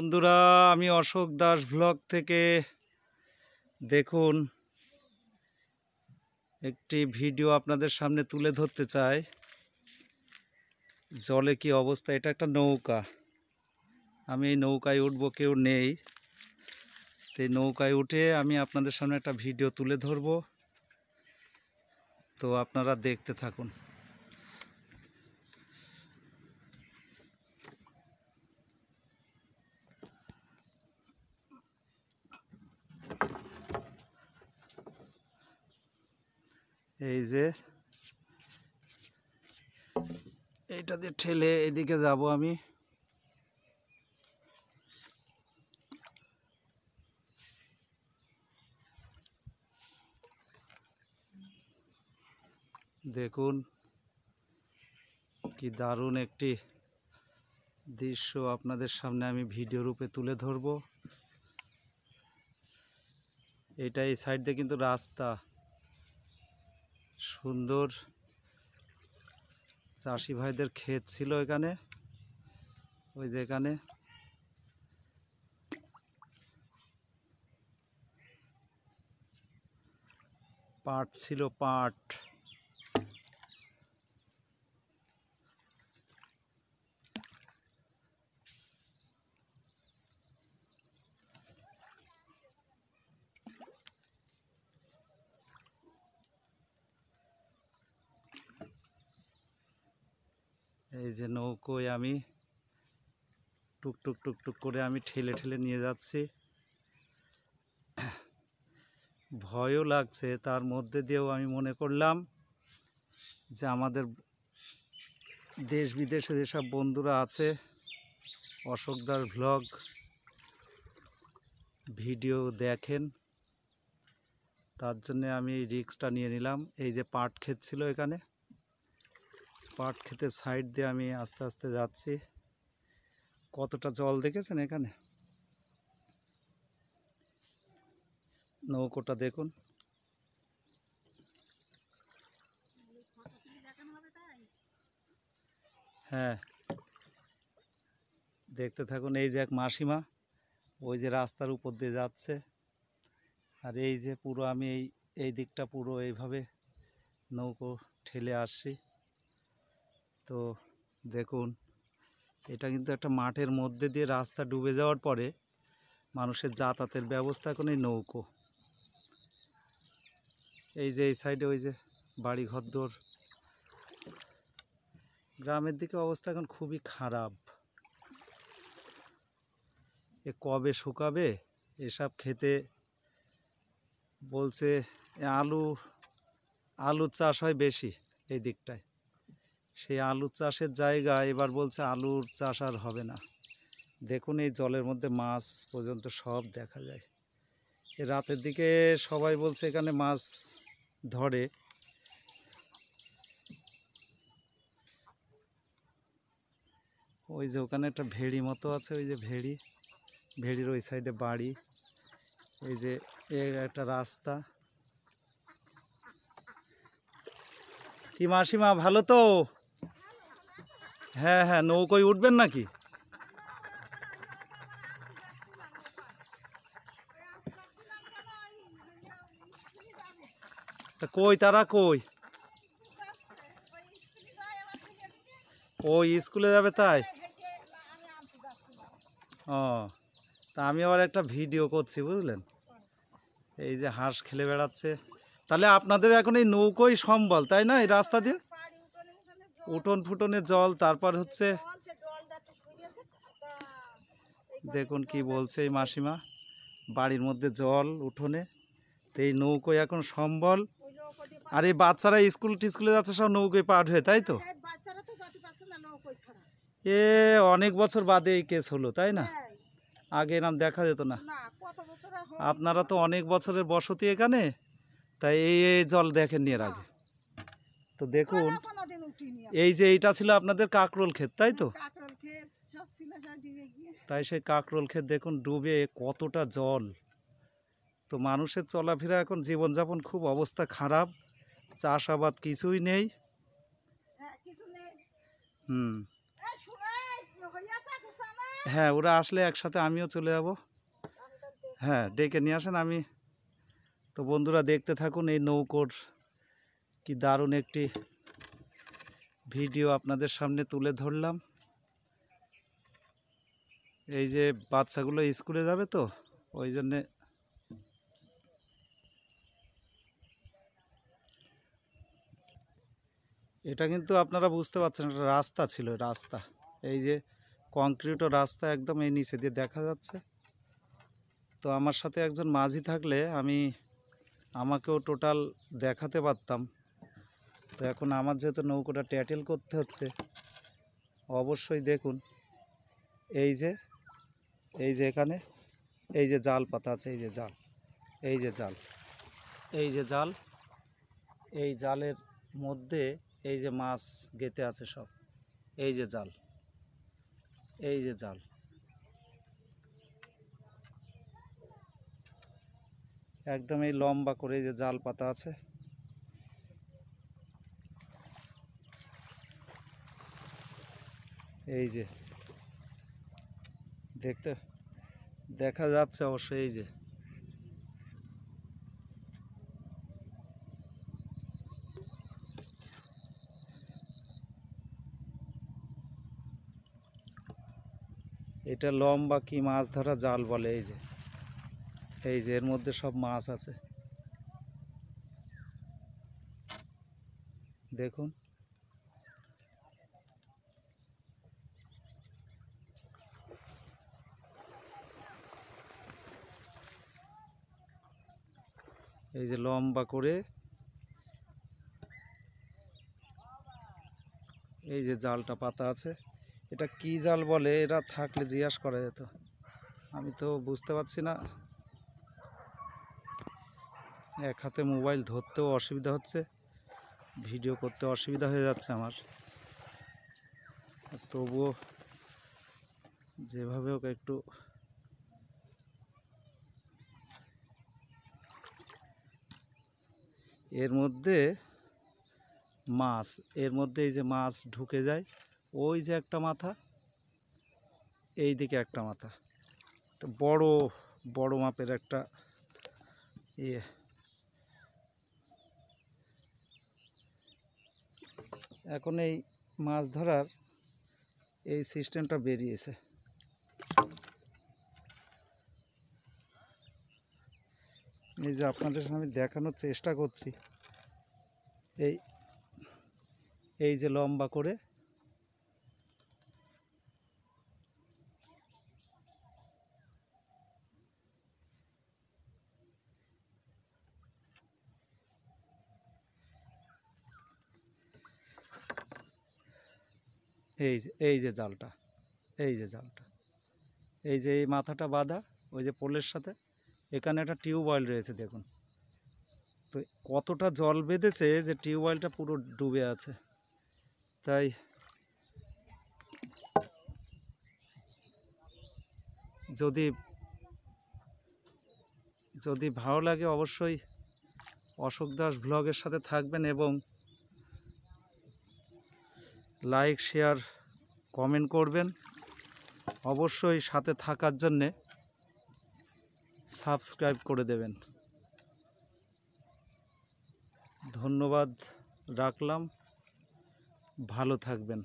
বন্ধুরা, আমি অশোক দাস ব্লগ থেকে দেখুন একটি ভিডিও আপনাদের সামনে তুলে ধরতে চাই। জলে কি অবস্থা, এটা একটা নৌকা। আমি এই নৌকায় উঠবো, কেউ নেই। তো এই নৌকায় উঠে আমি আপনাদের সামনে একটা ভিডিও তুলে ধরবো, তো আপনারা দেখতে থাকুন। এই যে এইটা দিয়ে ঠেলে এদিকে যাব আমি। দেখুন কি দারুণ একটি দৃশ্য আপনাদের সামনে আমি ভিডিও রূপে তুলে ধরব। এটা এই সাইড দিয়ে কিন্তু রাস্তা, সুন্দর চাষি ভাইদের ক্ষেত ছিল এখানে। ওই যে এখানে পাট ছিল, পাট। এই যে নৌকোয় আমি টুকটুক টুকটুক করে আমি ঠেলে ঠেলে নিয়ে যাচ্ছি। ভয়ও লাগছে, তার মধ্যে দিয়েও আমি মনে করলাম যে আমাদের দেশ বিদেশে যেসব বন্ধুরা আছে, অশোক দাস ব্লগ ভিডিও দেখেন, তার জন্য আমি এই রিস্কটা নিয়ে নিলাম। এই যে পাট ক্ষেত ছিল এখানে, পাট ক্ষেতের সাইড দিয়ে আমি আস্তে আস্তে যাচ্ছি। কতটা জল দেখেছেন এখানে, নৌকোটা দেখুন। হ্যাঁ, দেখতে থাকুন। এই যে এক মাসিমা ওই যে রাস্তার উপর দিয়ে যাচ্ছে, আর এই যে পুরো আমি এই দিকটা পুরো এইভাবে নৌকো ঠেলে আসছি। তো দেখুন, এটা কিন্তু একটা মাঠের মধ্যে দিয়ে রাস্তা ডুবে যাওয়ার পরে মানুষের যাতায়াতের ব্যবস্থা এখন এই নৌকো। এই যে এই সাইডে ওই যে বাড়ি ঘরদোর, গ্রামের দিকে অবস্থা এখন খুবই খারাপ। এ কবে শুকাবে এসব খেতে? বলছে আলু চাষ হয় বেশি এই দিকটায়, সেই আলু চাষের জায়গা এবার বলছে আলুর চাষ আর হবে না। দেখুন এই জলের মধ্যে মাছ পর্যন্ত সব দেখা যায়। এ রাতের দিকে সবাই বলছে এখানে মাছ ধরে। ওই যে ওখানে একটা ভেড়ি মতো আছে, ওই যে ভেড়ির ওই সাইডে বাড়ি। এই যে একটা রাস্তা। কি মাসিমা, ভালো তো? হ্যাঁ হ্যাঁ, নৌকোয় উঠবেন নাকি? তা কই তারা, কই? ওই স্কুলে যাবে তাই? ও, তা আমি আবার একটা ভিডিও করছি, বুঝলেন। এই যে হাঁস খেলে বেড়াচ্ছে। তাহলে আপনাদের এখন এই নৌকোই সম্বল, তাই না? এই রাস্তা দিয়ে উঠোন ফুটনের জল, তারপর হচ্ছে দেখুন কি বলছে এই মাসিমা, বাড়ির মধ্যে জল উঠোনে, তো এই নৌকোয় এখন সম্বল। আর এই বাচ্চারা স্কুল টিস্কুলে যাচ্ছে সব নৌকোয় পার হয়ে, তাই তো? এ অনেক বছর বাদে এই কেস হলো, তাই না? আগে এরকম দেখা যেত না। আপনারা তো অনেক বছরের বসতি এখানে, তাই এই জল দেখেননি এর আগে। তো দেখুন, এই যে এইটা ছিল আপনাদের কাকরোল ক্ষেত, তাই তো? তাই সেই কাকরোল ক্ষেত দেখুন ডুবে কতটা জল। তো মানুষের চলাফেরা এখন জীবনযাপন খুব অবস্থা খারাপ, চাষাবাদ কিছুই নেই। হ্যাঁ, ওরা আসলে একসাথে আমিও চলে যাব। হ্যাঁ, ডেকে নিয়ে আসেন। আমি তো বন্ধুরা দেখতে থাকুন এই নৌকোর কি দারুণ একটি ভিডিও আপনাদের সামনে তুলে ধরলাম। এই যে বাচ্চাগুলো স্কুলে যাবে তো ওই জন্যে এটা কিন্তু আপনারা বুঝতে পারছেন একটা রাস্তা ছিল, রাস্তা। এই যে কংক্রিট রাস্তা একদম এই নিচে দিয়ে দেখা যাচ্ছে। তো আমার সাথে একজন মাঝি থাকলে আমাকেও টোটাল দেখাতে পারতাম। তো এখন আমার যেহেতু নৌকোটা ট্যাটেল করতে হচ্ছে, অবশ্যই দেখুন এই যে এখানে এই যে জাল পাতা আছে, এই যে জাল, এই যে জাল, এই যে জাল, এই জালের মধ্যে এই যে মাছ গেঁথে আছে সব, এই যে জাল, এই যে জাল, একদম এই লম্বা করে এই যে জাল পাতা আছে। এই যে দেখা যাচ্ছে অবশ্যই। এই যে এটা লম্বা কি মাছ ধরা জাল বলে। এই যে এর মধ্যে সব মাছ আছে দেখুন। এই যে লম্বা করে এই যে জালটা পাতা আছে, এটা কি জাল বলে, এরা থাকলে জিজ্ঞাসা করা যেত, আমি তো বুঝতে পারছি না। এক হাতে মোবাইল ধরতেও অসুবিধা হচ্ছে, ভিডিও করতে অসুবিধা হয়ে যাচ্ছে আমার। তবুও যেভাবে হোক একটু এর মধ্যে মাছ, এর মধ্যে এই যে মাছ ঢুকে যায়। ওই যে একটা মাথা, এই দিকে একটা মাথা, বড় বড় মাপের একটা ইয়ে। এখন এই মাছ ধরার এই সিস্টেমটা বেরিয়েছে। এই যে আপনাদের আমি দেখানোর চেষ্টা করছি, এই যে লম্বা করে এই যে জালটা, এই যে জালটা, এই যে এই মাথাটা বাঁধা ওই যে পোলের সাথে, এখানে একটা টিউবওয়েল রয়েছে দেখুন। তো কতটা জল বেঁধেছে যে টিউবওয়েলটা পুরো ডুবে আছে। তাই যদি ভালো লাগে অবশ্যই অশোক দাস ব্লগের সাথে থাকবেন এবং লাইক শেয়ার কমেন্ট করবেন। অবশ্যই সাথে থাকার জন্যে সাবস্ক্রাইব করে দেবেন। ধন্যবাদ রাখলাম, ভালো থাকবেন।